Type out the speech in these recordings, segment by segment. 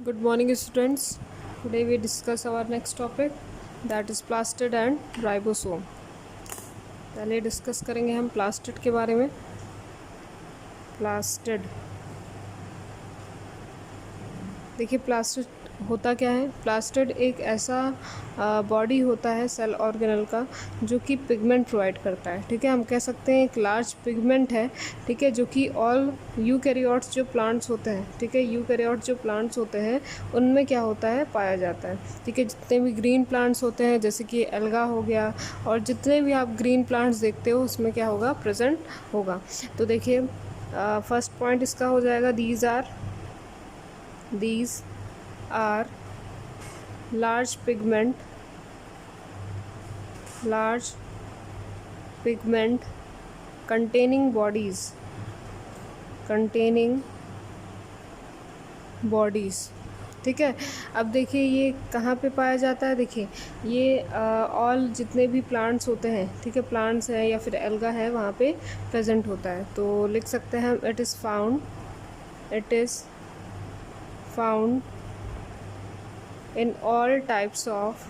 Good morning students. Today we discuss our next topic that is plastid and ribosome. पहले discuss करेंगे हम plastid के बारे में. प्लास्टिड देखिए प्लास्टिड होता क्या है. प्लास्टिड एक ऐसा बॉडी होता है सेल ऑर्गेनल का जो कि पिगमेंट प्रोवाइड करता है. ठीक है, हम कह सकते हैं एक लार्ज पिगमेंट है. ठीक है, जो कि ऑल यूकैरियोट्स जो प्लांट्स होते हैं, ठीक है, यूकैरियोट्स जो प्लांट्स होते हैं उनमें क्या होता है, पाया जाता है. ठीक है, जितने भी ग्रीन प्लांट्स होते हैं जैसे कि एल्गा हो गया और जितने भी आप ग्रीन प्लांट्स देखते हो उसमें क्या होगा, प्रेजेंट होगा. तो देखिए फर्स्ट पॉइंट इसका हो जाएगा these are large pigment containing bodies. ठीक है, अब देखिए ये कहाँ पे पाया जाता है. देखिए ये ऑल जितने भी प्लांट्स होते हैं, ठीक है, प्लांट्स हैं या फिर एल्गा है, वहाँ पे प्रेजेंट होता है. तो लिख सकते हैं it is found in all types of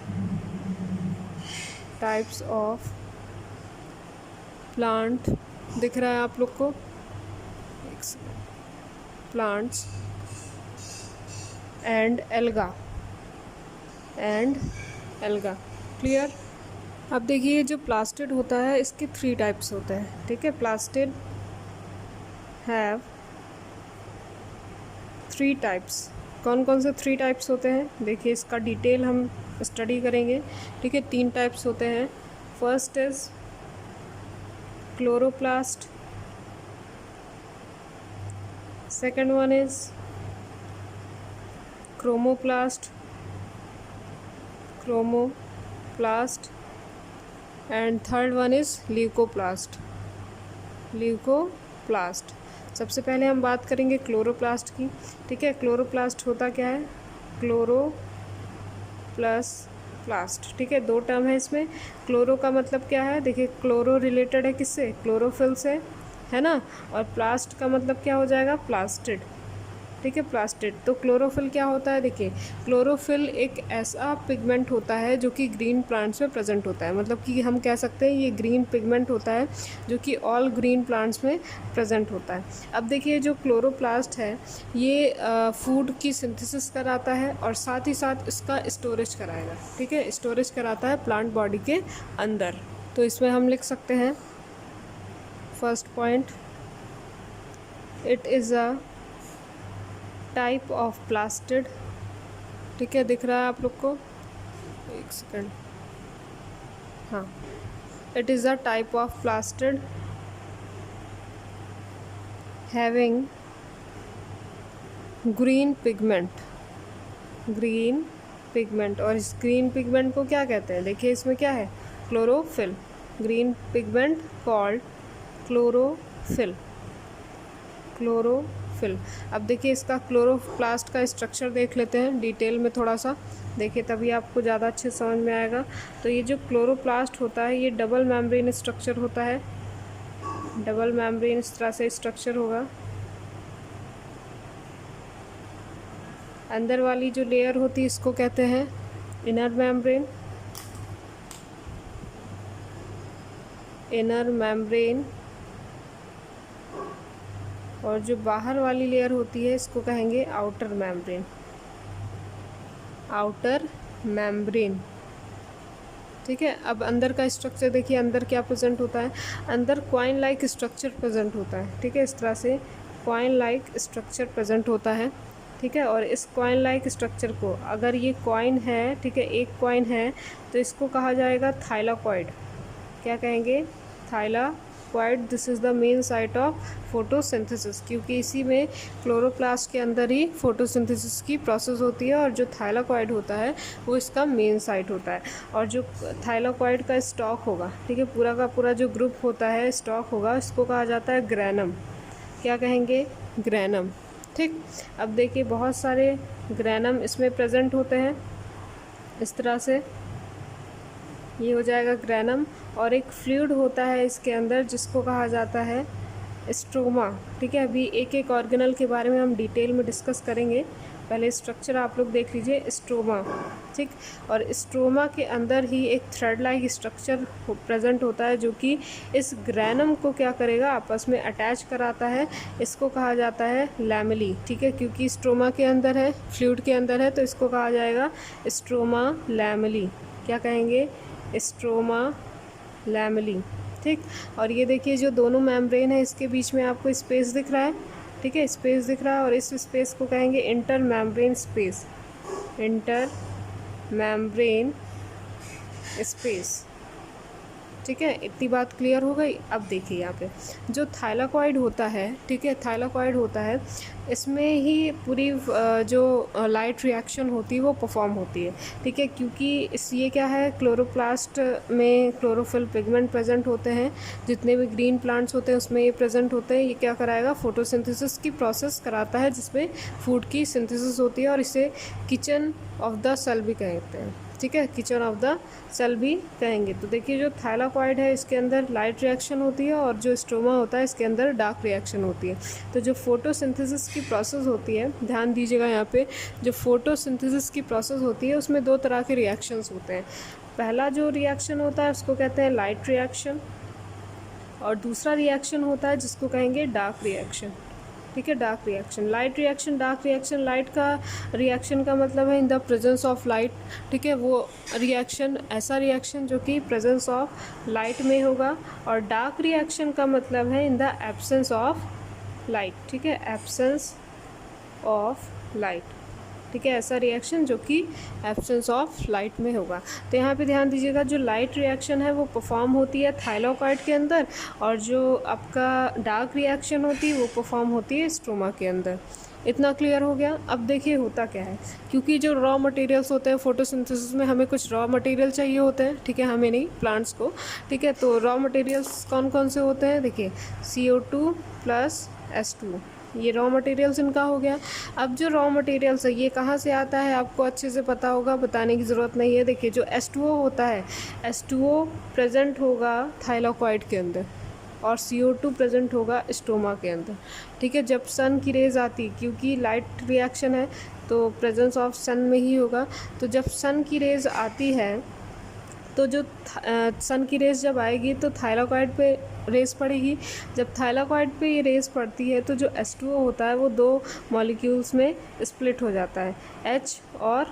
plant. दिख रहा है आप लोग को, plants and alga. क्लियर. अब देखिए जो प्लास्टिड होता है इसके 3 टाइप्स होते हैं. ठीक है, प्लास्टिड हैव 3 टाइप्स. कौन कौन से 3 टाइप्स होते हैं, देखिए इसका डिटेल हम स्टडी करेंगे. ठीक है, 3 टाइप्स होते हैं. First is chloroplast, second one is chromoplast and third one is leucoplast. सबसे पहले हम बात करेंगे क्लोरोप्लास्ट की. ठीक है, क्लोरोप्लास्ट होता क्या है, क्लोरो प्लस प्लास्ट. ठीक है, 2 टर्म है इसमें. क्लोरो का मतलब क्या है, देखिए क्लोरो रिलेटेड है किससे, क्लोरोफिल से, है ना. और प्लास्ट का मतलब क्या हो जाएगा, प्लास्टिड. ठीक है, प्लास्टिड. तो क्लोरोफिल क्या होता है, देखिए क्लोरोफिल एक ऐसा पिगमेंट होता है जो कि ग्रीन प्लांट्स में प्रेजेंट होता है. मतलब कि हम कह सकते हैं ये ग्रीन पिगमेंट होता है जो कि ऑल ग्रीन प्लांट्स में प्रेजेंट होता है. अब देखिए जो क्लोरोप्लास्ट है ये फूड की सिंथेसिस कराता है और साथ ही साथ इसका स्टोरेज कराएगा. ठीक है, स्टोरेज कराता है प्लांट बॉडी के अंदर. तो इसमें हम लिख सकते हैं first point, it is a type of plastid. ठीक है, दिख रहा है आप लोग को, एक सेकेंड. हाँ, it is a type of plastid having green pigment. और इस ग्रीन पिगमेंट को क्या कहते हैं, देखिए इसमें क्या है, chlorophyll. Green pigment called chlorophyll. अब देखिए इसका क्लोरोप्लास्ट का स्ट्रक्चर देख लेते हैं डिटेल में थोड़ा सा. देखिए तभी आपको ज़्यादा अच्छे समझ में आएगा. तो ये जो क्लोरोप्लास्ट होता है ये डबल मेम्ब्रेन स्ट्रक्चर होता है. डबल मेम्ब्रेन इस तरह से स्ट्रक्चर होगा. अंदर वाली जो लेयर होती है इसको कहते हैं इनर मेम्ब्रेन. और जो बाहर वाली लेयर होती है इसको कहेंगे आउटर मेम्ब्रेन. ठीक है, अब अंदर का स्ट्रक्चर देखिए, अंदर क्या प्रेजेंट होता है, अंदर कॉइन लाइक स्ट्रक्चर प्रेजेंट होता है. ठीक है, इस तरह से कॉइन लाइक स्ट्रक्चर प्रेजेंट होता है. ठीक है, और इस कॉइन लाइक स्ट्रक्चर को, अगर ये कॉइन है, ठीक है, एक कॉइन है, तो इसको कहा जाएगा थाइलाकॉइड. क्या कहेंगे, thylakoid. This is the main site of photosynthesis, क्योंकि इसी में क्लोरोप्लास्ट के अंदर ही फोटोसिंथेसिस की प्रोसेस होती है. और जो थाइलाकॉइड होता है वो इसका मेन साइट होता है. और जो थाइलाकॉइड का स्टॉक होगा, ठीक है, पूरा का पूरा जो ग्रुप होता है, स्टॉक होगा, इसको कहा जाता है ग्रैनम. क्या कहेंगे, ग्रैनम. ठीक, अब देखिए बहुत सारे ग्रैनम इसमें प्रेजेंट होते हैं इस तरह से. ये हो जाएगा ग्रैनम. और एक फ्लूइड होता है इसके अंदर जिसको कहा जाता है स्ट्रोमा, ठीक है। अभी एक एक ऑर्गेनल के बारे में हम डिटेल में डिस्कस करेंगे, पहले स्ट्रक्चर आप लोग देख लीजिए। स्ट्रोमा, ठीक, और स्ट्रोमा के अंदर ही एक थ्रेड लाइक स्ट्रक्चर प्रेजेंट होता है जो कि इस ग्रैनम को क्या करेगा, आपस में अटैच कराता है। इसको कहा जाता है लैमेली, ठीक है, क्योंकि स्ट्रोमा के अंदर है, फ्लूइड के अंदर है, तो इसको कहा जाएगा स्ट्रोमा लैमेली। क्या कहेंगे, स्ट्रोमा लैमेली, ठीक। और ये देखिए जो दोनों मेम्ब्रेन है इसके बीच में आपको स्पेस दिख रहा है, ठीक है, स्पेस दिख रहा है, और इस स्पेस को कहेंगे inter membrane space, inter membrane space, ठीक है। इतनी बात क्लियर हो गई। अब देखिए यहाँ पे जो थाइलाकॉइड होता है, ठीक है, थाइलाकॉइड होता है, इसमें ही पूरी जो लाइट रिएक्शन होती है वो परफॉर्म होती है, ठीक है, क्योंकि ये क्या है, क्लोरोप्लास्ट में क्लोरोफिल पिगमेंट प्रेजेंट होते हैं, जितने भी ग्रीन प्लांट्स होते हैं उसमें ये प्रेजेंट होते हैं। ये क्या कराएगा, फोटोसिंथेसिस की प्रोसेस कराता है, जिसमें फूड की सिंथेसिस होती है, और इसे किचन ऑफ द सेल भी कहते हैं, ठीक है, किचन ऑफ द सेल भी कहेंगे। तो देखिए जो थाइलाकॉइड है इसके अंदर लाइट रिएक्शन होती है, और जो स्ट्रोमा होता है इसके अंदर डार्क रिएक्शन होती है। तो जो फोटोसिंथेसिस की प्रोसेस होती है, ध्यान दीजिएगा यहाँ पे, जो फोटोसिंथेसिस की प्रोसेस होती है उसमें दो तरह के रिएक्शंस होते हैं। पहला जो रिएक्शन होता है उसको कहते हैं लाइट रिएक्शन, और दूसरा रिएक्शन होता है जिसको कहेंगे डार्क रिएक्शन, ठीक है, dark reaction. Light reaction, dark reaction, light का रिएक्शन का मतलब है in the presence of light, ठीक है, वो रिएक्शन, ऐसा रिएक्शन जो कि प्रेजेंस ऑफ लाइट में होगा। और डार्क रिएक्शन का मतलब है in the absence of light, ठीक है, एब्सेंस ऑफ लाइट, ठीक है, ऐसा रिएक्शन जो कि एब्सेंस ऑफ लाइट में होगा। तो यहाँ पे ध्यान दीजिएगा, जो लाइट रिएक्शन है वो परफॉर्म होती है थाइलाकॉइड के अंदर, और जो आपका डार्क रिएक्शन होती है वो परफॉर्म होती है स्ट्रोमा के अंदर। इतना क्लियर हो गया। अब देखिए होता क्या है, क्योंकि जो रॉ मटेरियल्स होते हैं फोटोसिंथेसिस में, हमें कुछ रॉ मटेरियल चाहिए होते हैं, ठीक है, हमें नहीं, प्लांट्स को, ठीक है। तो रॉ मटेरियल्स कौन कौन से होते हैं, देखिए CO2 प्लस H2, ये रॉ मटेरियल्स इनका हो गया। अब जो रॉ मटेरियल्स है ये कहाँ से आता है, आपको अच्छे से पता होगा, बताने की ज़रूरत नहीं है। देखिए जो H2O होता है, H2O प्रेजेंट होगा थाइलाकॉइड के अंदर, और CO2 प्रेजेंट होगा स्टोमा के अंदर, ठीक है। जब सन की रेज आती, क्योंकि लाइट रिएक्शन है तो प्रेजेंस ऑफ सन में ही होगा, तो जब सन की रेज आती है तो जो सन की रेस जब आएगी तो थाइलाकॉइड पे रेस पड़ेगी। जब थाइलाकॉइड पे ये रेस पड़ती है तो जो H2O होता है वो दो मॉलिक्यूल्स में स्प्लिट हो जाता है, H और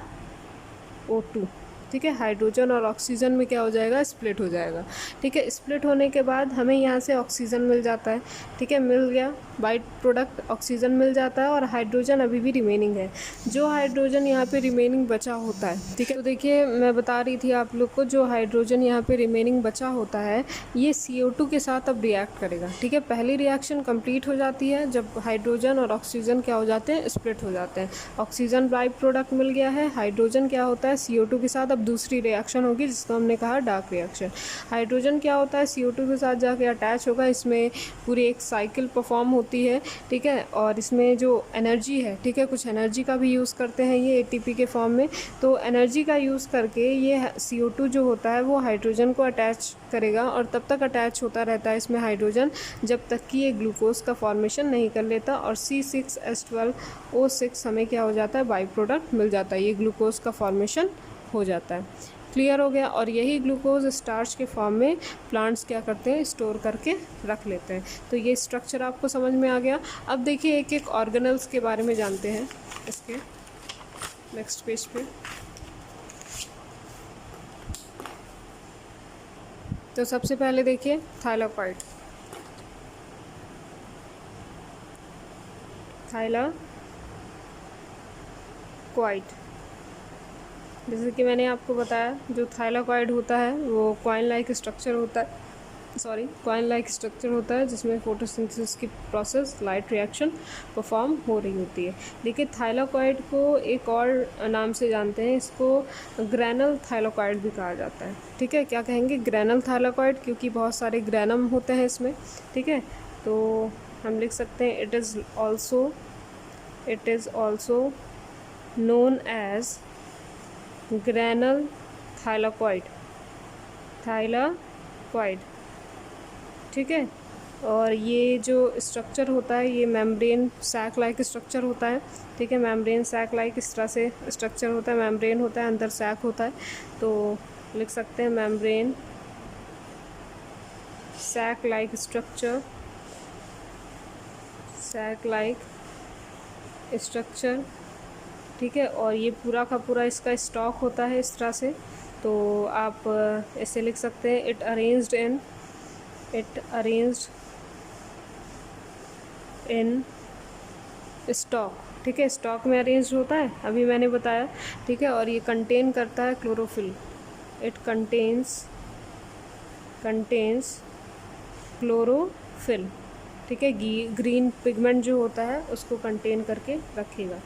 O2, ठीक है, हाइड्रोजन और ऑक्सीजन में क्या हो जाएगा, स्प्लिट हो जाएगा, ठीक है। स्प्लिट होने के बाद हमें यहाँ से ऑक्सीजन मिल जाता है, ठीक है, मिल गया, बाई प्रोडक्ट ऑक्सीजन मिल जाता है, और हाइड्रोजन अभी भी रिमेनिंग है। जो हाइड्रोजन यहाँ पे रिमेनिंग बचा होता है, ठीक है, तो देखिए मैं बता रही थी आप लोग को, जो हाइड्रोजन यहाँ पे रिमेनिंग बचा होता है ये CO2 के साथ अब रिएक्ट करेगा, ठीक है। पहली रिएक्शन कंप्लीट हो जाती है जब हाइड्रोजन और ऑक्सीजन क्या हो जाते हैं, स्प्लिट हो जाते हैं। ऑक्सीजन बाई प्रोडक्ट मिल गया है, हाइड्रोजन क्या होता है CO2 के साथ, अब दूसरी रिएक्शन होगी जिसको हमने कहा डार्क रिएक्शन। हाइड्रोजन क्या होता है, CO2 के साथ जाके अटैच होगा, इसमें पूरी एक साइकिल परफॉर्म होती है, ठीक है, और इसमें जो एनर्जी है, ठीक है, कुछ एनर्जी का भी यूज़ करते हैं ये ATP के फॉर्म में, तो एनर्जी का यूज़ करके ये CO2 जो होता है वो हाइड्रोजन को अटैच करेगा, और तब तक अटैच होता रहता है इसमें हाइड्रोजन जब तक कि ये ग्लूकोज का फॉर्मेशन नहीं कर लेता, और C6H12O6 हमें क्या हो जाता है, बाई प्रोडक्ट मिल जाता है, ये ग्लूकोज का फॉर्मेशन हो जाता है। क्लियर हो गया। और यही ग्लूकोज स्टार्च के फॉर्म में प्लांट्स क्या करते हैं, स्टोर करके रख लेते हैं। तो ये स्ट्रक्चर आपको समझ में आ गया। अब देखिए एक एक ऑर्गेनल्स के बारे में जानते हैं इसके नेक्स्ट पेज पे। तो सबसे पहले देखिए थाइलाकॉइड, जैसे कि मैंने आपको बताया जो थाइलाकॉइड होता है वो कॉइन लाइक स्ट्रक्चर होता है, जिसमें फोटोसिंथेसिस की प्रोसेस, लाइट रिएक्शन परफॉर्म हो रही होती है। देखिए थाइलाकॉइड को एक और नाम से जानते हैं, इसको ग्रैनल थाइलाकॉइड भी कहा जाता है, ठीक है। क्या कहेंगे, ग्रैनल थाइलाकॉइड, क्योंकि बहुत सारे ग्रैनम होते हैं इसमें, ठीक है। तो हम लिख सकते हैं it is also known as granal thylakoid, ठीक है। और ये जो स्ट्रक्चर होता है ये मेम्ब्रेन सैक लाइक स्ट्रक्चर होता है, ठीक है। मेम्ब्रेन सैक लाइक इस तरह से स्ट्रक्चर होता है, मेम्ब्रेन होता है, अंदर सैक होता है। तो लिख सकते हैं membrane sac like structure, sac like structure, ठीक है। और ये पूरा का पूरा इसका स्टॉक होता है इस तरह से। तो आप ऐसे लिख सकते हैं इट अरेंज्ड इन स्टॉक, ठीक है। स्टॉक में अरेंज होता है, अभी मैंने बताया, ठीक है। और ये कंटेन करता है क्लोरोफिल, इट कंटेन्स क्लोरोफिल, ठीक है। ग्रीन पिगमेंट जो होता है उसको कंटेन करके रखेगा,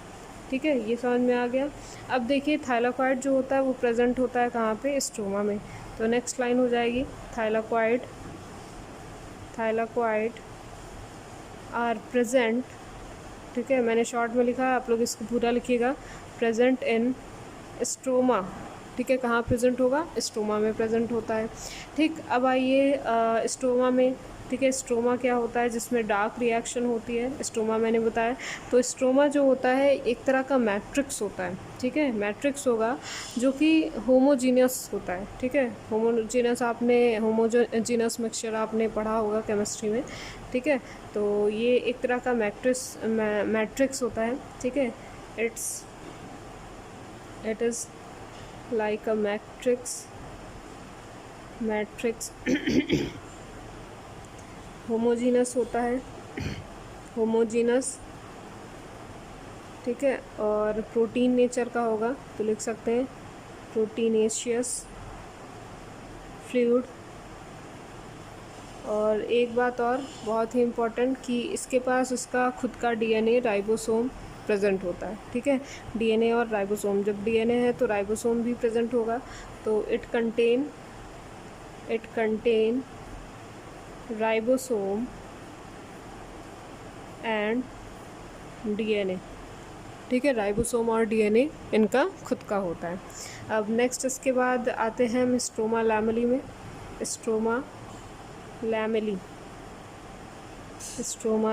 ठीक है। ये समझ में आ गया। अब देखिए थाइलाकॉइड जो होता है वो प्रेजेंट होता है कहाँ पे, स्ट्रोमा में। तो नेक्स्ट लाइन हो जाएगी थाइलाकॉइड आर प्रेजेंट, ठीक है। मैंने शॉर्ट में लिखा है, आप लोग इसको पूरा लिखिएगा। प्रेजेंट इन स्ट्रोमा, ठीक है। कहाँ प्रेजेंट होगा, स्ट्रोमा में प्रेजेंट होता है, ठीक। अब आइए स्ट्रोमा में, ठीक है। स्ट्रोमा क्या होता है, जिसमें डार्क रिएक्शन होती है, स्ट्रोमा मैंने बताया। तो स्ट्रोमा जो होता है एक तरह का मैट्रिक्स होता है, ठीक है। मैट्रिक्स होगा जो कि होमोजीनियस होता है, ठीक है। होमोजीनियस मिक्सचर आपने पढ़ा होगा केमिस्ट्री में, ठीक है। तो ये एक तरह का मैट्रिक्स होता है, ठीक है। It is like a matrix homogeneous होता है, होमोजीनस, ठीक है। और प्रोटीन नेचर का होगा, तो लिख सकते हैं प्रोटीनेशियस फ्लूइड। और एक बात और बहुत ही इम्पोर्टेंट कि इसके पास उसका खुद का डीएनए राइबोसोम प्रेजेंट होता है, ठीक है। डीएनए और राइबोसोम, जब डीएनए है तो राइबोसोम भी प्रेजेंट होगा। तो it contain ribosome and DNA, ठीक है। राइबोसोम और डीएनए इनका खुद का होता है। अब नेक्स्ट इसके बाद आते हैं हम स्ट्रोमा लैमेली में। स्ट्रोमा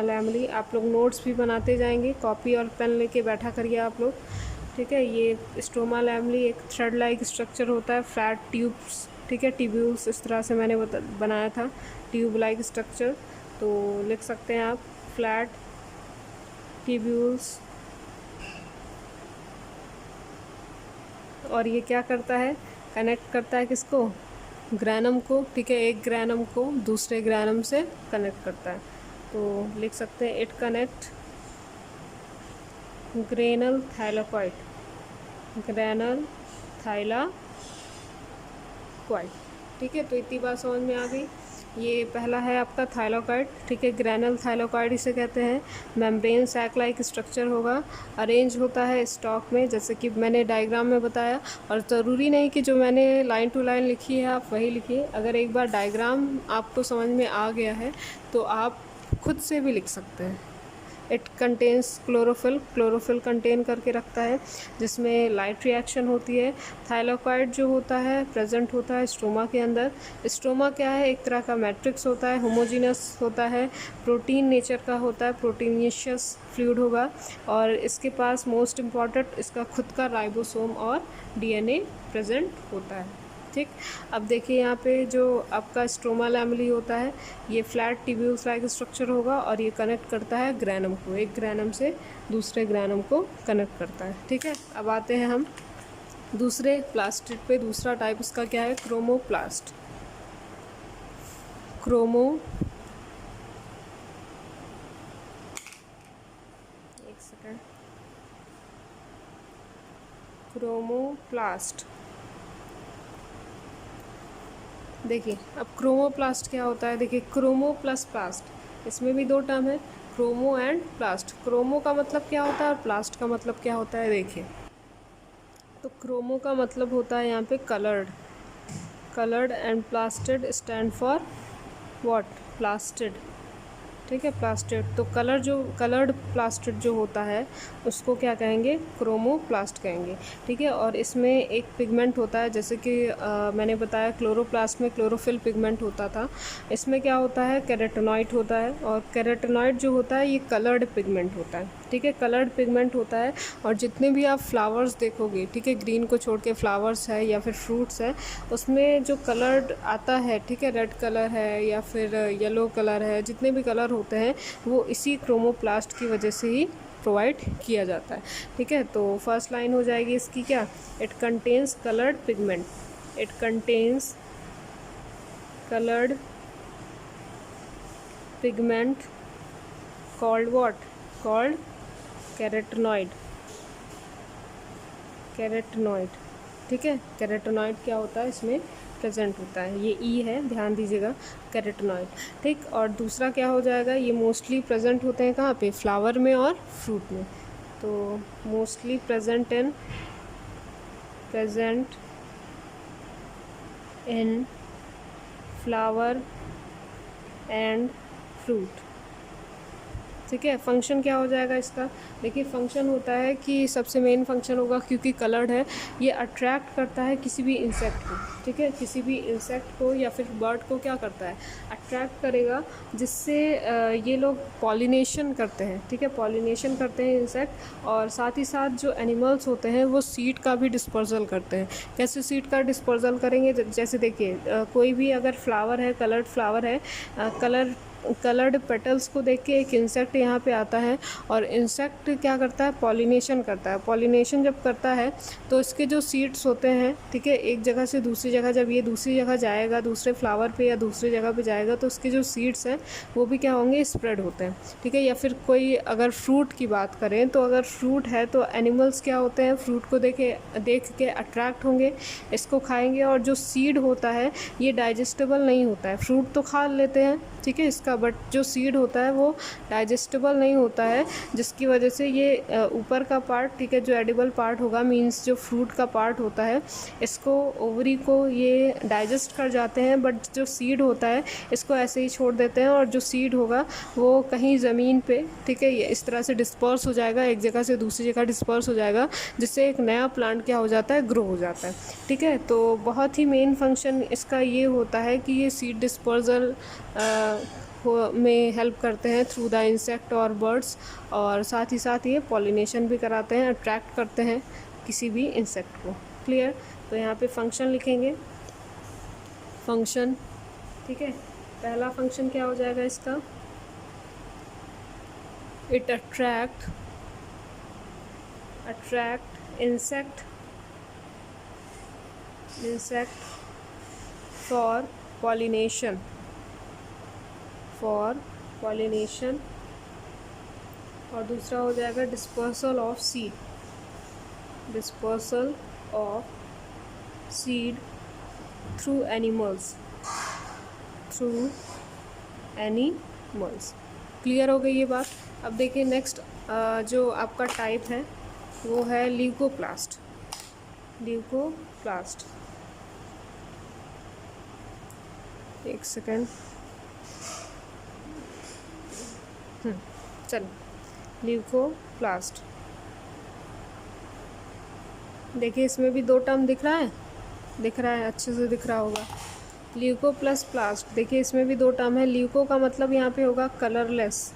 लैमेली आप लोग नोट्स भी बनाते जाएंगे, कॉपी और पेन लेके बैठा करिए आप लोग, ठीक है। ये स्ट्रोमा लैमेली एक थ्रेड लाइक स्ट्रक्चर होता है, फ्लैट ट्यूब्स, ठीक है। ट्यूब्यूल्स इस तरह से मैंने बनाया था, ट्यूब लाइक स्ट्रक्चर। तो लिख सकते हैं आप फ्लैट ट्यूब्यूल्स। और ये क्या करता है, कनेक्ट करता है किसको, ग्रैनम को, ठीक है। एक ग्रैनम को दूसरे ग्रैनम से कनेक्ट करता है। तो लिख सकते हैं इट कनेक्ट ग्रेनल थाइलाकॉइड, ठीक है। तो इतनी बात समझ में आ गई। ये पहला है आपका थाइलाकॉइड, ठीक है। ग्रैनल थाइलाकॉइड इसे कहते हैं। मेम्ब्रेन सैक लाइक स्ट्रक्चर होगा, अरेंज होता है स्टॉक में, जैसे कि मैंने डायग्राम में बताया। और ज़रूरी नहीं कि जो मैंने लाइन टू लाइन लिखी है आप वही लिखिए, अगर एक बार डायग्राम आपको समझ में आ गया है तो आप खुद से भी लिख सकते हैं। इट कंटेन्स क्लोरोफिल कंटेन करके रखता है, जिसमें लाइट रिएक्शन होती है। थाइलाकॉइड जो होता है प्रेजेंट होता है स्ट्रोमा के अंदर। स्ट्रोमा क्या है, एक तरह का मैट्रिक्स होता है, होमोजीनस होता है, प्रोटीन नेचर का होता है, प्रोटीनिशियस फ्लूइड होगा। और इसके पास मोस्ट इम्पॉर्टेंट इसका खुद का राइबोसोम और डीएनए प्रेजेंट होता है, ठीक। अब देखिए यहाँ पे जो आपका स्ट्रोमा लैमेली होता है ये फ्लैट ट्यूब्यूल्स लाइक स्ट्रक्चर होगा और ये कनेक्ट करता है ग्रैनम को, एक ग्रैनम से दूसरे ग्रैनम को कनेक्ट करता है, ठीक है। अब आते हैं हम दूसरे प्लास्टिड पे। दूसरा टाइप इसका क्या है, क्रोमोप्लास्ट। क्रोमोप्लास्ट। देखिए अब क्रोमोप्लास्ट क्या होता है, देखिए क्रोमो प्लस प्लास्ट, इसमें भी दो टर्म है, क्रोमो एंड प्लास्ट। क्रोमो का मतलब क्या होता है और प्लास्ट का मतलब क्या होता है, देखिए। तो क्रोमो का मतलब होता है यहाँ पे coloured and plastid stand for what, plastid, ठीक है, प्लास्टिड। तो कलर्ड प्लास्टिड जो होता है उसको क्या कहेंगे, क्रोमोप्लास्ट कहेंगे। ठीक है, और इसमें एक पिगमेंट होता है, जैसे कि मैंने बताया क्लोरोप्लास्ट में क्लोरोफिल पिगमेंट होता था, इसमें क्या होता है, कैरोटीनॉइड होता है। और कैरोटीनॉइड जो होता है ये कलर्ड पिगमेंट होता है। ठीक है, कलर्ड पिगमेंट होता है। और जितने भी आप फ्लावर्स देखोगे, ठीक है, ग्रीन को छोड़ के फ्लावर्स है या फिर फ्रूट्स है, उसमें जो कलर्ड आता है, ठीक है, रेड कलर है या फिर येलो कलर है, जितने भी कलर होते हैं वो इसी क्रोमोप्लास्ट की वजह से ही प्रोवाइड किया जाता है। ठीक है, तो फर्स्ट लाइन हो जाएगी इसकी क्या, it contains coloured pigment, it contains coloured pigment called what, called carotenoid, carotenoid. ठीक है, कैरोटीनॉइड क्या होता है, इसमें प्रेजेंट होता है, ये ई है, ध्यान दीजिएगा, कैरोटीनॉइड। ठीक, और दूसरा क्या हो जाएगा, ये मोस्टली प्रेजेंट होते हैं कहाँ पे, फ्लावर में और फ्रूट में। तो mostly present in flower and fruit. ठीक है, फंक्शन क्या हो जाएगा इसका, देखिए फंक्शन होता है कि सबसे मेन फंक्शन होगा, क्योंकि कलर्ड है, ये अट्रैक्ट करता है किसी भी इंसेक्ट को। ठीक है, किसी भी इंसेक्ट को या फिर बर्ड को क्या करता है, अट्रैक्ट करेगा, जिससे ये लोग पॉलिनेशन करते हैं। ठीक है, पॉलिनेशन करते हैं इंसेक्ट, और साथ ही साथ जो एनिमल्स होते हैं वो सीड का भी डिस्पर्सल करते हैं। कैसे सीड का डिस्पर्सल करेंगे, जैसे देखिए कोई भी अगर फ्लावर है, कलर्ड फ्लावर है, कलर्ड पेटल्स को देख के एक इंसेक्ट यहाँ पे आता है, और इंसेक्ट क्या करता है, पॉलिनेशन करता है। पॉलिनेशन जब करता है तो इसके जो सीड्स होते हैं, ठीक है, एक जगह से दूसरी जगह, जब ये दूसरी जगह जाएगा, दूसरे फ्लावर पे या दूसरी जगह पे जाएगा, तो उसके जो सीड्स हैं वो भी क्या होंगे, स्प्रेड होते हैं। ठीक है, या फिर कोई अगर फ्रूट की बात करें, तो अगर फ्रूट है तो एनिमल्स क्या होते हैं, फ्रूट को देख के अट्रैक्ट होंगे, इसको खाएंगे, और जो सीड होता है ये डाइजेस्टेबल नहीं होता है। फ्रूट तो खा लेते हैं, ठीक है, इसका, बट जो सीड होता है वो डाइजेस्टेबल नहीं होता है, जिसकी वजह से ये ऊपर का पार्ट, ठीक है, जो एडिबल पार्ट होगा, मींस जो फ्रूट का पार्ट होता है, इसको, ओवरी को ये डाइजेस्ट कर जाते हैं, बट जो सीड होता है इसको ऐसे ही छोड़ देते हैं, और जो सीड होगा वो कहीं ज़मीन पे, ठीक है, ये इस तरह से डिस्पर्स हो जाएगा, एक जगह से दूसरी जगह डिस्पर्स हो जाएगा, जिससे एक नया प्लांट क्या हो जाता है, ग्रो हो जाता है। ठीक है, तो बहुत ही मेन फंक्शन इसका ये होता है कि ये सीड डिस्पर्सल में हेल्प करते हैं थ्रू द इंसेक्ट और बर्ड्स, और साथ ही साथ ये पॉलिनेशन भी कराते हैं, अट्रैक्ट करते हैं किसी भी इंसेक्ट को। क्लियर, तो यहाँ पे फंक्शन लिखेंगे, फंक्शन। ठीक है, पहला फंक्शन क्या हो जाएगा इसका, it attract insect for pollination, और दूसरा हो जाएगा dispersal of seed through animals. Clear हो गई ये बात। अब देखिए नेक्स्ट जो आपका टाइप है वो है ल्यूकोप्लास्ट। एक सेकेंड, चलो, ल्यूकोप्लास्ट। देखिए इसमें भी दो टर्म दिख रहा है, अच्छे से दिख रहा होगा। ल्यूको प्लस प्लास्ट, देखिए इसमें भी दो टर्म है। ल्यूको का मतलब यहाँ पे होगा कलरलेस,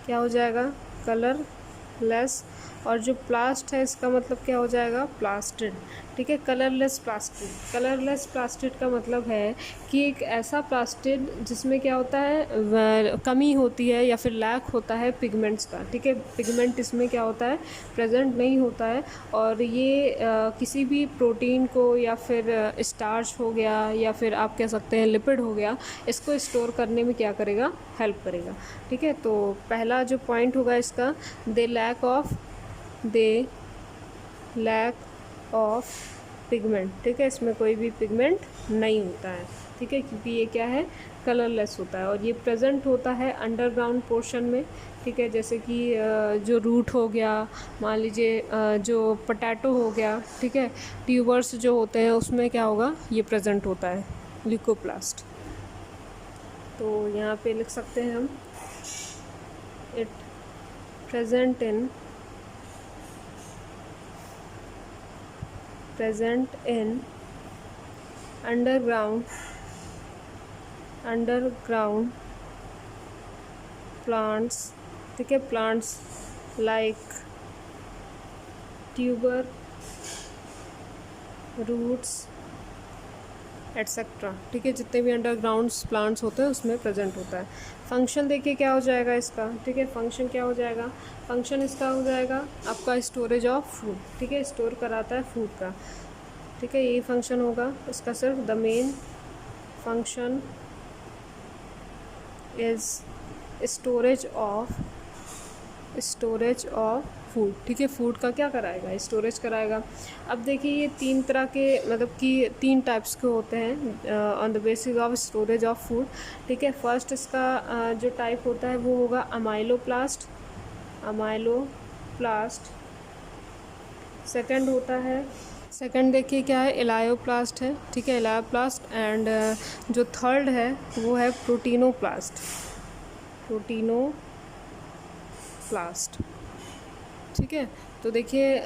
क्या हो जाएगा, कलरलेस, और जो प्लास्ट है इसका मतलब क्या हो जाएगा, प्लास्टिड। ठीक है, कलरलेस प्लास्टिड का मतलब है कि एक ऐसा प्लास्टिड जिसमें क्या होता है, कमी होती है या फिर लैक होता है पिगमेंट्स का। ठीक है, पिगमेंट इसमें क्या होता है, प्रेजेंट नहीं होता है, और ये किसी भी प्रोटीन को या फिर स्टार्च हो गया या फिर आप कह सकते हैं लिपिड हो गया, इसको स्टोर करने में क्या करेगा, हेल्प करेगा। ठीक है, तो पहला जो पॉइंट होगा इसका, दे लैक ऑफ पिगमेंट। ठीक है, इसमें कोई भी पिगमेंट नहीं होता है। ठीक है, क्योंकि ये क्या है, कलरलेस होता है, और ये प्रेजेंट होता है अंडरग्राउंड पोर्शन में। ठीक है, जैसे कि जो रूट हो गया, मान लीजिए जो पोटैटो हो गया, ठीक है, ट्यूबर्स जो होते हैं उसमें क्या होगा, ये प्रेजेंट होता है ल्यूकोप्लास्ट। तो यहाँ पे लिख सकते हैं हम it present in underground plants, ठीक है, plants like tuber roots etcetera, ठीक है, जितने भी अंडरग्राउंड प्लांट्स होते हैं उसमें प्रेजेंट होता है। फंक्शन देखिए क्या हो जाएगा इसका, ठीक है, फंक्शन क्या हो जाएगा, फंक्शन इसका हो जाएगा आपका स्टोरेज ऑफ फूड, ठीक है, स्टोर कराता है फूड का, ठीक है, यही फंक्शन होगा इसका। सिर्फ the main function is storage of food, ठीक है, फूड का क्या कराएगा, स्टोरेज कराएगा। अब देखिए ये तीन तरह के मतलब कि तीन टाइप्स के होते हैं on the basis of storage of food, ठीक है। फर्स्ट इसका जो टाइप होता है वो होगा अमाइलोप्लास्ट। सेकंड होता है, सेकंड देखिए क्या है, एलायोप्लास्ट है, ठीक है, एलायोप्लास्ट। एंड जो थर्ड है वो है प्रोटीनोप्लास्ट, ठीक है। तो देखिए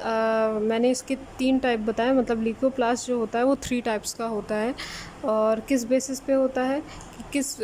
मैंने इसके तीन टाइप बताए, मतलब ल्यूकोप्लास्ट जो होता है वो 3 टाइप्स का होता है, और किस बेसिस पे होता है कि किस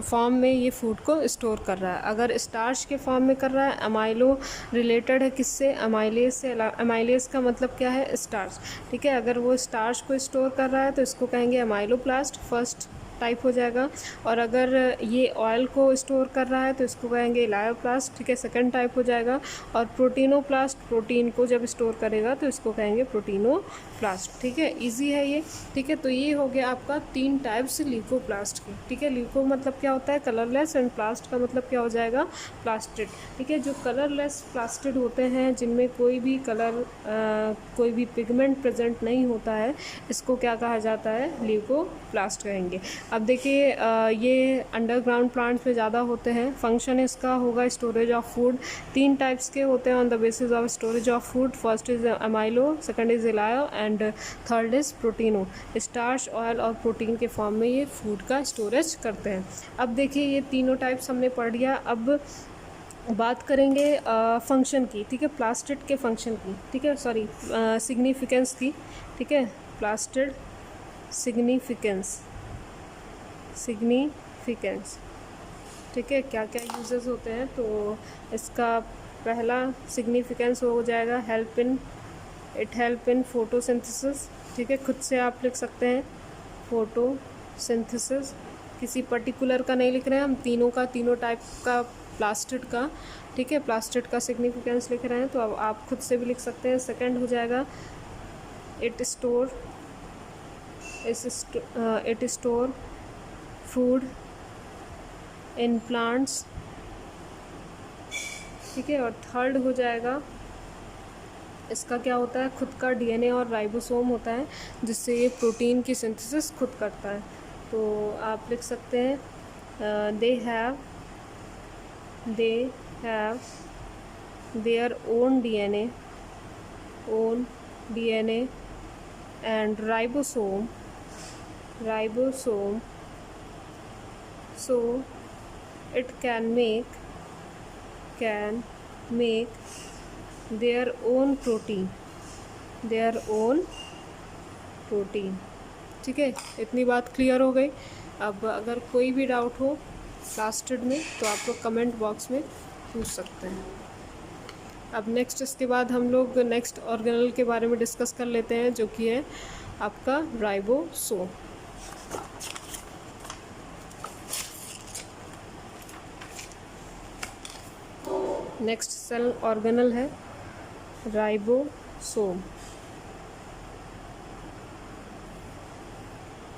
फॉर्म में ये फूड को स्टोर कर रहा है। अगर स्टार्च के फॉर्म में कर रहा है, अमाइलो रिलेटेड है किससे, अमाइलेज से। अमाइलेज का मतलब क्या है, स्टार्च, ठीक है। अगर वो स्टार्च को स्टोर कर रहा है तो इसको कहेंगे अमाइलोप्लास्ट, फर्स्ट टाइप हो जाएगा। और अगर ये ऑयल को स्टोर कर रहा है तो इसको कहेंगे एलायोप्लास्ट, ठीक है, सेकंड टाइप हो जाएगा। और प्रोटीनोप्लास्ट, प्रोटीन को जब स्टोर करेगा तो इसको कहेंगे प्रोटीनोप्लास्ट, ठीक है, इजी है ये, ठीक है। तो ये हो गया आपका 3 टाइप्स ल्यूकोप्लास्ट की, ठीक है। ल्यूको मतलब क्या होता है, कलरलेस, एंड प्लास्ट का मतलब क्या हो जाएगा, प्लास्टिड, ठीक है। जो कलरलेस प्लास्टिड होते हैं, जिनमें कोई भी कलर कोई भी पिगमेंट प्रेजेंट नहीं होता है, इसको क्या कहा जाता है, ल्यूकोप्लास्ट कहेंगे। अब देखिए ये अंडरग्राउंड प्लांट्स में ज़्यादा होते हैं। फंक्शन इसका होगा स्टोरेज ऑफ फूड। 3 टाइप्स के होते हैं on the basis of storage of food. First is amylo, second is aleuro, and third is proteino. Starch, oil और प्रोटीन के फॉर्म में ये फूड का स्टोरेज करते हैं। अब देखिए ये तीनों टाइप्स हमने पढ़ लिया। अब बात करेंगे फंक्शन की, ठीक है, प्लास्टिड के फंक्शन की, ठीक है, सॉरी सिग्निफिकेंस की, ठीक है, प्लास्टिड सिग्निफिकेंस, ठीक है, क्या क्या यूजेस होते हैं। तो इसका पहला सिग्निफिकेंस हो जाएगा इट हेल्प इन फोटोसिंथेसिस, ठीक है, खुद से आप लिख सकते हैं फोटोसिंथेसिस, किसी पर्टिकुलर का नहीं लिख रहे हैं हम, तीनों टाइप का प्लास्टिड का, ठीक है, प्लास्टिड का सिग्निफिकेंस लिख रहे हैं, तो अब आप खुद से भी लिख सकते हैं। सेकंड हो जाएगा it store food in plants, ठीक है। और थर्ड हो जाएगा इसका क्या होता है, खुद का डीएनए और राइबोसोम होता है, जिससे ये प्रोटीन की सिंथेसिस खुद करता है। तो आप लिख सकते हैं they have their own DNA and ribosome, so it can make their own protein, ठीक है। इतनी बात क्लियर हो गई। अब अगर कोई भी डाउट हो प्लास्टिड में तो आप लोग कमेंट बॉक्स में पूछ सकते हैं। अब नेक्स्ट इसके बाद हम लोग नेक्स्ट ऑर्गेनल के बारे में डिस्कस कर लेते हैं, जो कि है आपका राइबोसोम। नेक्स्ट सेल ऑर्गेनल है राइबोसोम।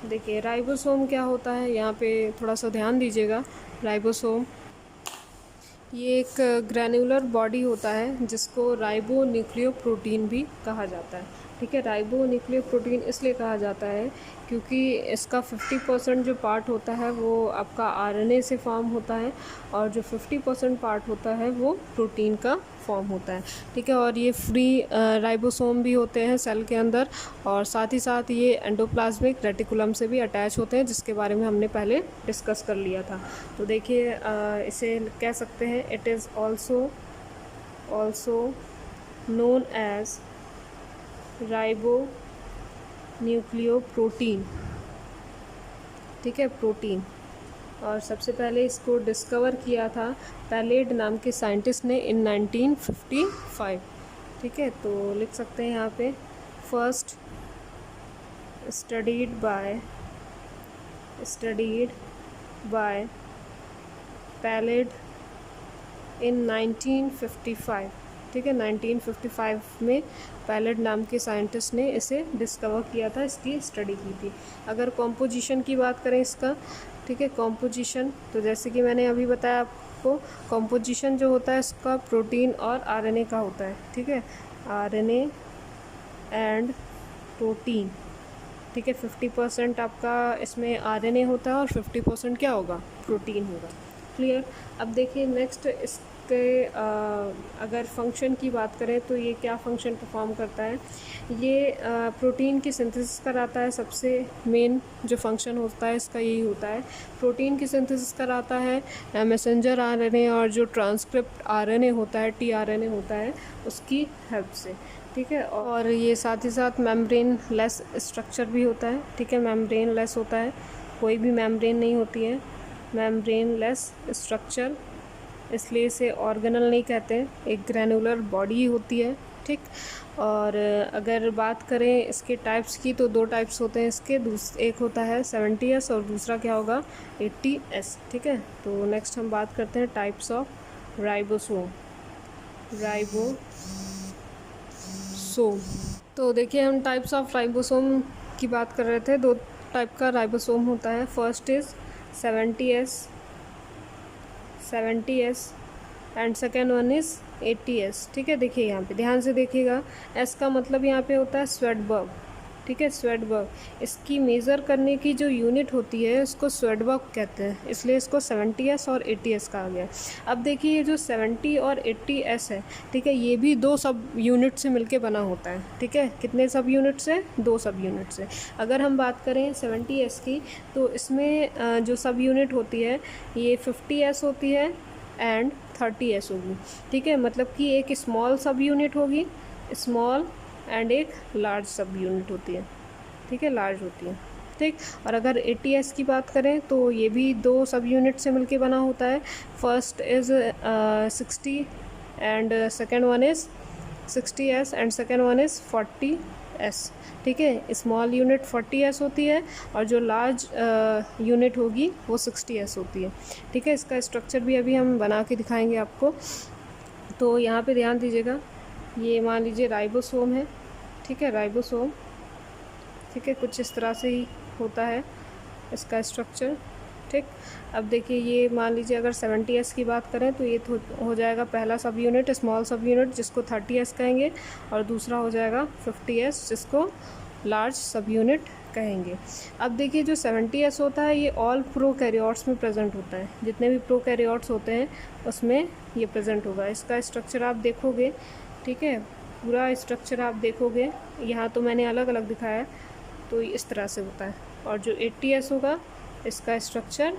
देखिए राइबोसोम क्या होता है, यहाँ पे थोड़ा सा ध्यान दीजिएगा। राइबोसोम ये एक ग्रैन्युलर बॉडी होता है जिसको राइबो न्यूक्लियोप्रोटीन भी कहा जाता है, ठीक है। राइबो न्यूक्लियोप्रोटीन इसलिए कहा जाता है क्योंकि इसका 50% जो पार्ट होता है वो आपका आरएनए से फॉर्म होता है और जो 50% पार्ट होता है वो प्रोटीन का फॉर्म होता है, ठीक है। और ये फ्री राइबोसोम भी होते हैं सेल के अंदर, और साथ ही साथ ये एंडोप्लाज्मिक रेटिकुलम से भी अटैच होते हैं, जिसके बारे में हमने पहले डिस्कस कर लिया था। तो देखिए इसे कह सकते हैं it is also known as ribonucleoprotein, ठीक है, प्रोटीन। और सबसे पहले इसको डिस्कवर किया था पैलेड नाम के साइंटिस्ट ने इन 1955, ठीक है। तो लिख सकते हैं यहाँ पे फर्स्ट स्टडीड बाय पैलेड इन 1955, ठीक है। 1955 में पैलेड नाम के साइंटिस्ट ने इसे डिस्कवर किया था, इसकी स्टडी की थी। अगर कॉम्पोजिशन की बात करें इसका, ठीक है, कॉम्पोजिशन, तो जैसे कि मैंने अभी बताया आपको, कॉम्पोजिशन जो होता है इसका प्रोटीन और आरएनए का होता है, ठीक है, आरएनए एंड प्रोटीन, ठीक है। 50% आपका इसमें आरएनए होता है और 50% क्या होगा, प्रोटीन होगा, क्लियर। अब देखिए नेक्स्ट इसके अगर फंक्शन की बात करें तो ये क्या फंक्शन परफॉर्म करता है, ये प्रोटीन की सिंथेसिस कराता है। सबसे मेन जो फंक्शन होता है इसका यही होता है, प्रोटीन की सिंथेसिस कराता है मैसेंजर आरएनए और जो ट्रांसक्रिप्ट आरएनए होता है, टीआरएनए होता है, उसकी हेल्प से, ठीक है। और ये साथ ही साथ मेम्ब्रेन लेस स्ट्रक्चर भी होता है, ठीक है, मेम्ब्रेन लेस होता है, कोई भी मेम्ब्रेन नहीं होती है, मेम्ब्रेन लेस स्ट्रक्चर, इसलिए इसे ऑर्गेनल नहीं कहते हैं, एक ग्रैनुलर बॉडी होती है, ठीक। और अगर बात करें इसके टाइप्स की तो दो टाइप्स होते हैं इसके, एक होता है 70S और दूसरा क्या होगा 80S, ठीक है। तो नेक्स्ट हम बात करते हैं टाइप्स ऑफ राइबोसोम। तो देखिए हम टाइप्स ऑफ राइबोसोम की बात कर रहे थे, दो टाइप का राइबोसोम होता है। First is 70S and second one is 80S, ठीक है। देखिए यहाँ पे ध्यान से देखिएगा, एस का मतलब यहाँ पे होता है स्वेडबर्ग, ठीक है, स्वेडबर्ग। इसकी मेज़र करने की जो यूनिट होती है उसको स्वेडबर्ग कहते हैं, इसलिए इसको 70S और 80S कहा गया। अब देखिए ये जो 70 और 80S है, ठीक है, ये भी दो सब यूनिट से मिलके बना होता है, ठीक है। कितने सब यूनिट से, दो सब यूनिट से। अगर हम बात करें 70S की तो इसमें जो सब यूनिट होती है ये 50S होती है एंड 30S होगी, ठीक है। मतलब कि एक स्मॉल सब यूनिट होगी, स्मॉल, एंड एक लार्ज सब यूनिट होती है, ठीक है, लार्ज होती है, ठीक। और अगर 80S की बात करें तो ये भी दो सब यूनिट से मिलके बना होता है। First is 60 and second one is 60S and second one is 40S, ठीक है। स्मॉल यूनिट 40S होती है और जो लार्ज यूनिट होगी वो 60S होती है, ठीक है। इसका स्ट्रक्चर भी अभी हम बना के दिखाएंगे आपको। तो यहाँ पे ध्यान दीजिएगा, ये मान लीजिए राइबोसोम है, ठीक है, राइबोसोम, ठीक है, कुछ इस तरह से ही होता है इसका स्ट्रक्चर, ठीक। अब देखिए ये मान लीजिए अगर 70S की बात करें तो ये हो जाएगा पहला सब यूनिट, स्मॉल सब यूनिट, जिसको 30S कहेंगे, और दूसरा हो जाएगा 50S, जिसको लार्ज सब यूनिट कहेंगे। अब देखिए जो 70S होता है ये ऑल प्रोकैरियोट्स में प्रेजेंट होता है, जितने भी प्रोकैरियोट्स होते हैं उसमें ये प्रेजेंट होगा। इसका स्ट्रक्चर आप देखोगे, ठीक है, पूरा स्ट्रक्चर आप देखोगे, यहाँ तो मैंने अलग अलग दिखाया है, तो इस तरह से होता है। और जो 80S होगा इसका स्ट्रक्चर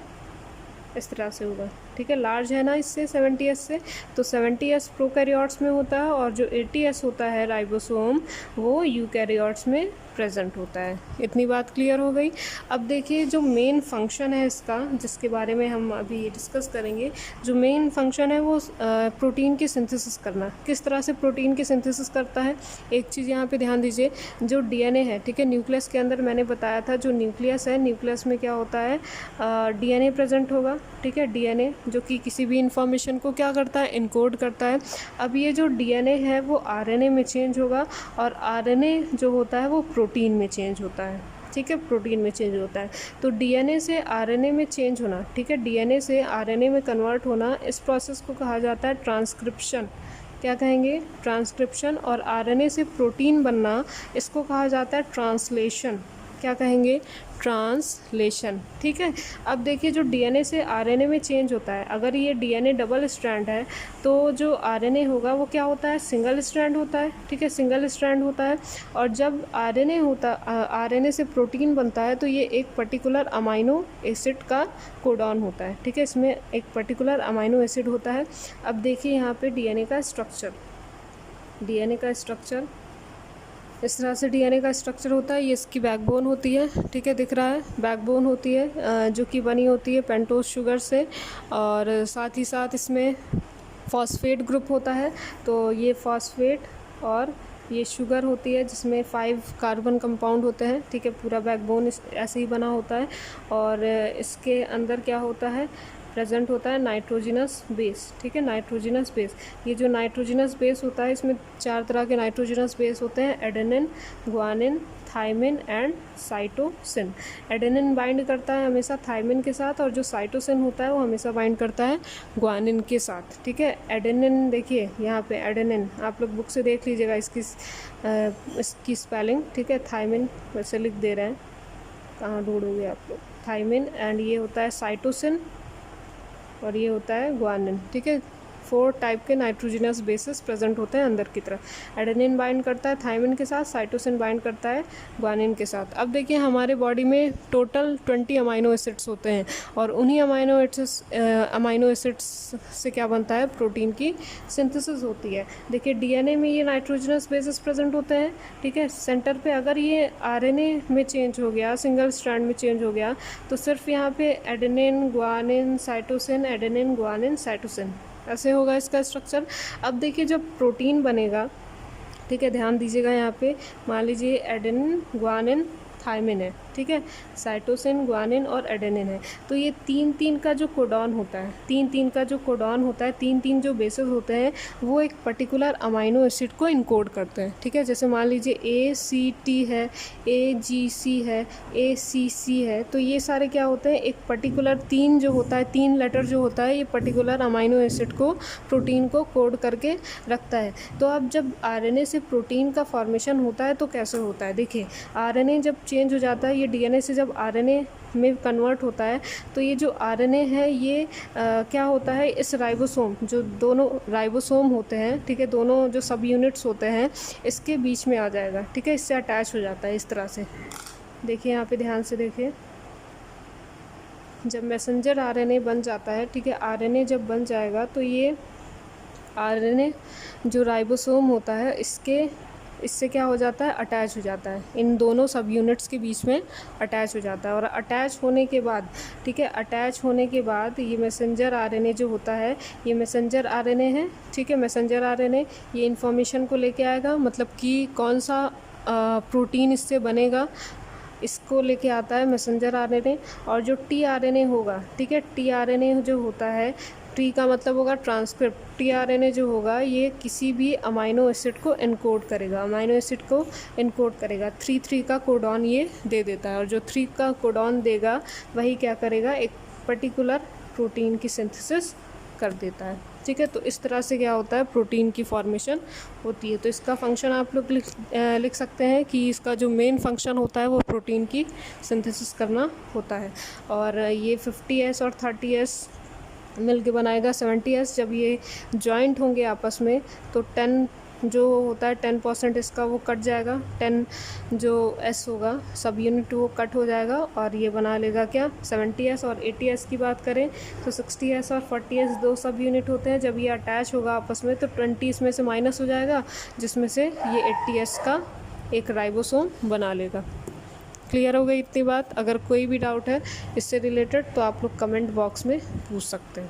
इस तरह से होगा, ठीक है, लार्ज है ना इससे 70S से, तो 70S प्रोकैरियोट्स में होता है और जो 80S होता है राइबोसोम वो यूकैरियोट्स में प्रेजेंट होता है। इतनी बात क्लियर हो गई। अब देखिए जो मेन फंक्शन है इसका, जिसके बारे में हम अभी डिस्कस करेंगे, जो मेन फंक्शन है वो प्रोटीन की सिंथेसिस करना। किस तरह से प्रोटीन की सिंथेसिस करता है, एक चीज़ यहाँ पे ध्यान दीजिए, जो DNA है, ठीक है, न्यूक्लियस के अंदर मैंने बताया था, जो न्यूक्लियस है, न्यूक्लियस में क्या होता है, DNA प्रेजेंट होगा, ठीक है, DNA जो कि किसी भी इंफॉर्मेशन को क्या करता है, इनकोड करता है। अब ये जो DNA है वो RNA में चेंज होगा और RNA जो होता है वो प्रोटीन में चेंज होता है, ठीक है, प्रोटीन में चेंज होता है। तो DNA से RNA में चेंज होना, ठीक है, DNA से RNA में कन्वर्ट होना, इस प्रोसेस को कहा जाता है ट्रांसक्रिप्शन, क्या कहेंगे, ट्रांसक्रिप्शन। और आरएनए से प्रोटीन बनना, इसको कहा जाता है ट्रांसलेशन। क्या कहेंगे, ट्रांसलेशन। ठीक है। अब देखिए जो डीएनए से आरएनए में चेंज होता है, अगर ये डीएनए डबल स्ट्रैंड है तो जो आरएनए होगा वो क्या होता है, सिंगल स्ट्रैंड होता है। ठीक है, सिंगल स्ट्रैंड होता है। और जब आरएनए से प्रोटीन बनता है तो ये एक पर्टिकुलर अमाइनो एसिड का कोडॉन होता है। ठीक है, इसमें एक पर्टिकुलर अमाइनो एसिड होता है। अब देखिए यहाँ पे डीएनए का स्ट्रक्चर, डीएनए का स्ट्रक्चर इस तरह से डीएनए का स्ट्रक्चर होता है। ये इसकी बैकबोन होती है। ठीक है, दिख रहा है, बैकबोन होती है जो कि बनी होती है पेंटोज शुगर से, और साथ ही साथ इसमें फॉस्फेट ग्रुप होता है। तो ये फॉस्फेट और ये शुगर होती है जिसमें 5 कार्बन कंपाउंड होते हैं। ठीक है, पूरा बैकबोन ऐसे ही बना होता है। और इसके अंदर क्या होता है, प्रेजेंट होता है नाइट्रोजिनस बेस। ठीक है, नाइट्रोजिनस बेस। ये जो नाइट्रोजिनस बेस होता है, इसमें 4 तरह के नाइट्रोजिनस बेस होते हैं, adenine, guanine, thymine and cytosine. Adenine bind करता है हमेशा थायमिन के साथ, और जो साइटोसिन होता है वो हमेशा बाइंड करता है ग्वानिन के साथ। ठीक है, एडेनिन देखिए यहाँ पे एडेनिन, आप लोग बुक से देख लीजिएगा इसकी स्पेलिंग। ठीक है, थायमिन वैसे लिख दे रहे हैं, कहाँ ढूंढोगे आप लोग, थायमिन। एंड ये होता है साइटोसिन और ये होता है ग्वानिन। ठीक है, 4 टाइप के नाइट्रोजिनस बेसिस प्रेजेंट होते हैं अंदर की तरफ। एडेनिन बाइंड करता है थायमिन के साथ, साइटोसिन बाइंड करता है ग्वानिन के साथ। अब देखिए हमारे बॉडी में टोटल 20 अमाइनो एसिड्स होते हैं, और उन्हीं अमाइनो एसिड्स से क्या बनता है, प्रोटीन की सिंथेसिस होती है। देखिए डीएनए में ये नाइट्रोजिनस बेसिस प्रेजेंट होते हैं। ठीक है, सेंटर पे अगर ये आरएनए में चेंज हो गया, सिंगल स्ट्रैंड में चेंज हो गया, तो सिर्फ यहाँ पे adenine, guanine, cytosine, adenine, guanine, cytosine, ऐसे होगा इसका स्ट्रक्चर। अब देखिए जब प्रोटीन बनेगा, ठीक है, ध्यान दीजिएगा यहाँ पे, मान लीजिए एडेनिन, ग्वानिन, थायमिन है। ठीक है, साइटोसिन, ग्वानिन और एडेनिन है। तो ये 3-3 का जो कोडॉन होता है, 3-3 का जो कोडॉन होता है, 3-3 जो बेसेस होते हैं, वो एक पर्टिकुलर अमाइनो एसिड को इनकोड करते हैं। ठीक है, जैसे मान लीजिए ACT है, AGC है, ACC है, तो ये सारे क्या होते हैं, एक पर्टिकुलर 3 जो होता है, 3 लेटर जो होता है, ये पर्टिकुलर अमाइनो एसिड को, प्रोटीन को कोड करके रखता है। तो अब जब आरएनए से प्रोटीन का फॉर्मेशन होता है तो कैसे होता है, देखिए आरएनए जब चेंज हो जाता है, ये डीएनए से जब आरएनए में कन्वर्ट होता है, तो ये जो आरएनए है ये क्या होता है, इस राइबोसोम, जो दोनों राइबोसोम होते हैं, ठीक है, दोनों जो सब यूनिट्स होते हैं, इसके बीच में आ जाएगा। ठीक है, इससे अटैच हो जाता है इस तरह से। देखिए यहाँ पे ध्यान से देखिए, जब मैसेंजर आरएनए बन जाता है, ठीक है, आरएनए जब बन जाएगा तो ये आरएनए जो राइबोसोम होता है इससे क्या हो जाता है, अटैच हो जाता है, इन दोनों सब यूनिट्स के बीच में अटैच हो जाता है। और अटैच होने के बाद, ठीक है, अटैच होने के बाद ये मैसेंजर आरएनए जो होता है, ये मैसेंजर आरएनए है। ठीक है, मैसेंजर आरएनए ये इन्फॉर्मेशन को लेके आएगा, मतलब कि कौन सा प्रोटीन इससे बनेगा, इसको लेके आता है मैसेंजर आरएनए। और जो टीआरएनए होगा, ठीक है, टीआरएनए जो होता है, टी का मतलब होगा ट्रांसक्रिप्ट, टीआरएनए जो होगा ये किसी भी अमाइनो एसिड को एनकोड करेगा, अमाइनो एसिड को एनकोड करेगा। 3 का कोडॉन ये दे देता है, और जो 3 का कोडॉन देगा वही क्या करेगा, एक पर्टिकुलर प्रोटीन की सिंथेसिस कर देता है। ठीक है, तो इस तरह से क्या होता है, प्रोटीन की फॉर्मेशन होती है। तो इसका फंक्शन आप लोग लिख सकते हैं कि इसका जो मेन फंक्शन होता है वो प्रोटीन की सिंथेसिस करना होता है। और ये 50S और 30S मिल के बनाएगा 70S। जब ये जॉइंट होंगे आपस में तो 10 जो होता है 10% इसका वो कट जाएगा, 10 जो S होगा सब यूनिट वो कट हो जाएगा, और ये बना लेगा क्या, 70S। और 80S की बात करें तो 60S और 40S 2 सब यूनिट होते हैं। जब ये अटैच होगा आपस में तो 20 इसमें से माइनस हो जाएगा, जिसमें से ये 80S का एक राइबोसोम बना लेगा। क्लियर हो गई इतनी बात। अगर कोई भी डाउट है इससे रिलेटेड तो आप लोग कमेंट बॉक्स में पूछ सकते हैं।